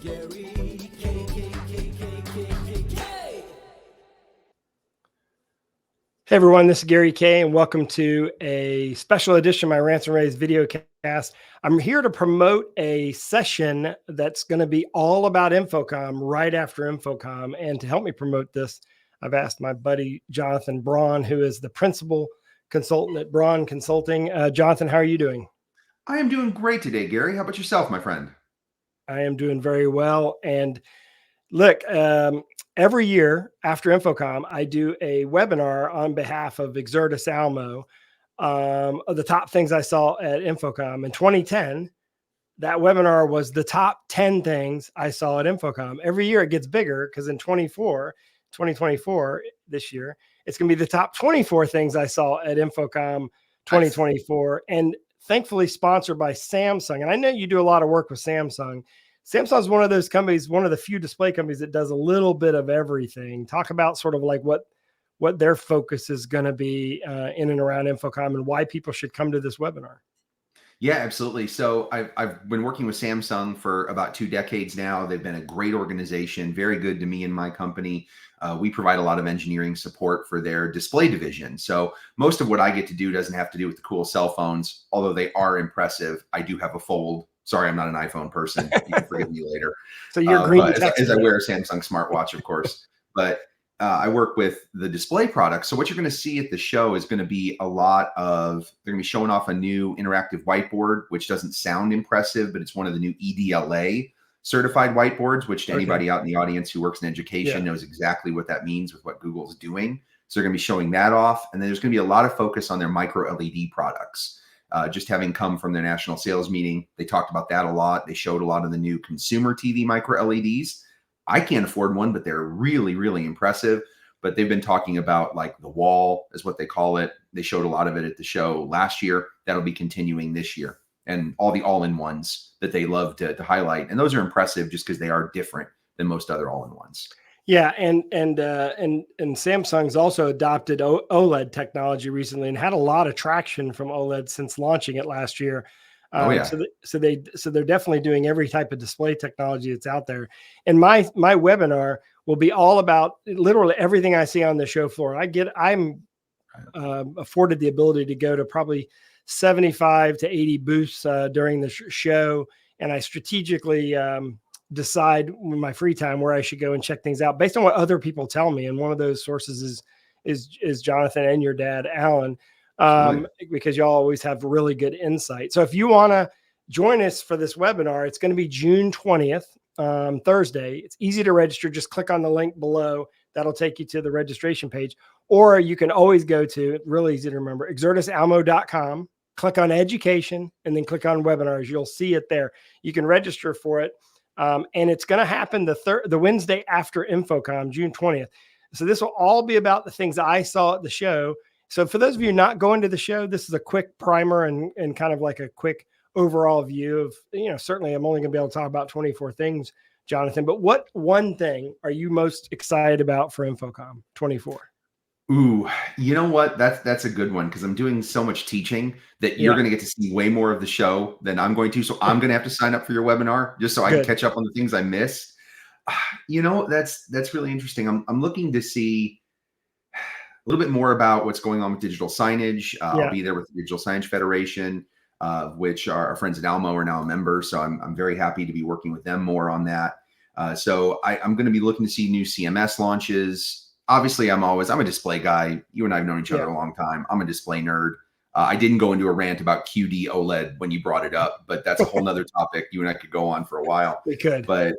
Hey everyone, this is Gary Kayye, and welcome to a special edition of my Rants and Raves video cast. I'm here to promote a session that's going to be all about InfoComm right after InfoComm. And to help me promote this, I've asked my buddy Jonathan Braun, who is the principal consultant at Braun Consulting. Jonathan, how are you doing? I am doing great today, Gary. How about yourself, my friend? I am doing very well. And look, every year after InfoComm, I do a webinar on behalf of Exertis Almo of the top things I saw at InfoComm. In 2010, that webinar was the top 10 things I saw at InfoComm. Every year it gets bigger because in 2024, this year, it's going to be the top 24 things I saw at InfoComm 2024. And thankfully sponsored by Samsung. And I know you do a lot of work with Samsung. Samsung is one of those companies, one of the few display companies that does a little bit of everything. Talk about sort of like what their focus is going to be in and around InfoComm and why people should come to this webinar. Yeah, absolutely. So I've been working with Samsung for about 2 decades now. They've been a great organization, very good to me and my company. We provide a lot of engineering support for their display division. So most of what I get to do doesn't have to do with the cool cell phones, although they are impressive. I do have a Fold. Sorry, I'm not an iPhone person. You can forgive me later. So you're green as I wear a Samsung smartwatch, of course. But I work with the display products. So what you're going to see at the show is going to be a lot of, they're going to be showing off a new interactive whiteboard, which doesn't sound impressive, but it's one of the new EDLA certified whiteboards, which to anybody out in the audience who works in education knows exactly what that means with what Google's doing. So they're going to be showing that off. And then there's going to be a lot of focus on their micro LED products. Just having come from their national sales meeting, they talked about that a lot. They showed a lot of the new consumer TV micro LEDs. I can't afford one, but they're really, really impressive. But they've been talking about like the wall is what they call it. They showed a lot of it at the show last year. That'll be continuing this year. And all the all-in-ones that they love to highlight. And those are impressive just because they are different than most other all-in-ones. Yeah, and Samsung's also adopted OLED technology recently and had a lot of traction from OLED since launching it last year. So they're definitely doing every type of display technology that's out there. And my webinar will be all about literally everything I see on the show floor. I'm afforded the ability to go to probably 75 to 80 booths during the show, and I strategically decide in my free time where I should go and check things out based on what other people tell me. And one of those sources is Jonathan and your dad, Alan, because y'all always have really good insight. So if you want to join us for this webinar, it's going to be June 20th, Thursday. It's easy to register. Just click on the link below. That'll take you to the registration page. Or you can always go to, really easy to remember, exertisalmo.com, click on education, and then click on webinars. You'll see it there. You can register for it. And it's going to happen the Wednesday after InfoComm, June 20th. So this will all be about the things I saw at the show. So for those of you not going to the show, this is a quick primer and kind of like a quick overall view of, certainly I'm only going to be able to talk about 24 things, Jonathan, but what one thing are you most excited about for InfoComm 24? Ooh, you know what? That's a good one because I'm doing so much teaching that you're going to get to see way more of the show than I'm going to. So I'm going to have to sign up for your webinar just so I can catch up on the things I missed. That's really interesting. I'm looking to see a little bit more about what's going on with digital signage. I'll be there with the Digital Signage Federation, which our friends at Almo are now a member. So I'm very happy to be working with them more on that. So I'm going to be looking to see new CMS launches. Obviously, I'm a display guy. You and I have known each other a long time. I'm a display nerd. I didn't go into a rant about QD OLED when you brought it up, but that's a whole nother topic you and I could go on for a while. We could. But,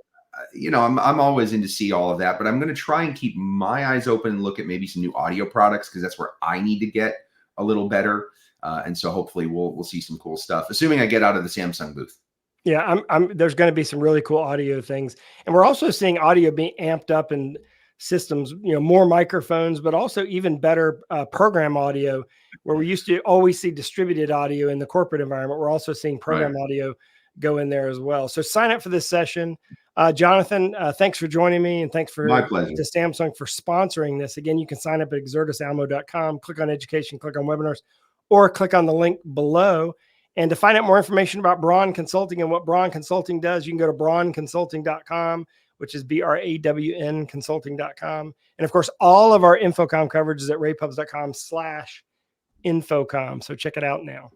I'm always in to see all of that. But I'm going to try and keep my eyes open and look at maybe some new audio products because that's where I need to get a little better. And so hopefully we'll see some cool stuff, assuming I get out of the Samsung booth. Yeah, there's going to be some really cool audio things. And we're also seeing audio being amped up and systems, more microphones, but also even better program audio, where we used to always see distributed audio in the corporate environment. We're also seeing program audio go in there as well. So sign up for this session. Jonathan, thanks for joining me, and thanks for to Samsung for sponsoring this. Again, you can sign up at exertisalmo.com, click on education, click on webinars, or click on the link below. And to find out more information about Braun Consulting and what Braun Consulting does, you can go to braunconsulting.com, which is BRAWN consulting.com. And of course, all of our InfoComm coverage is at ravepubs.com/InfoComm. So check it out now.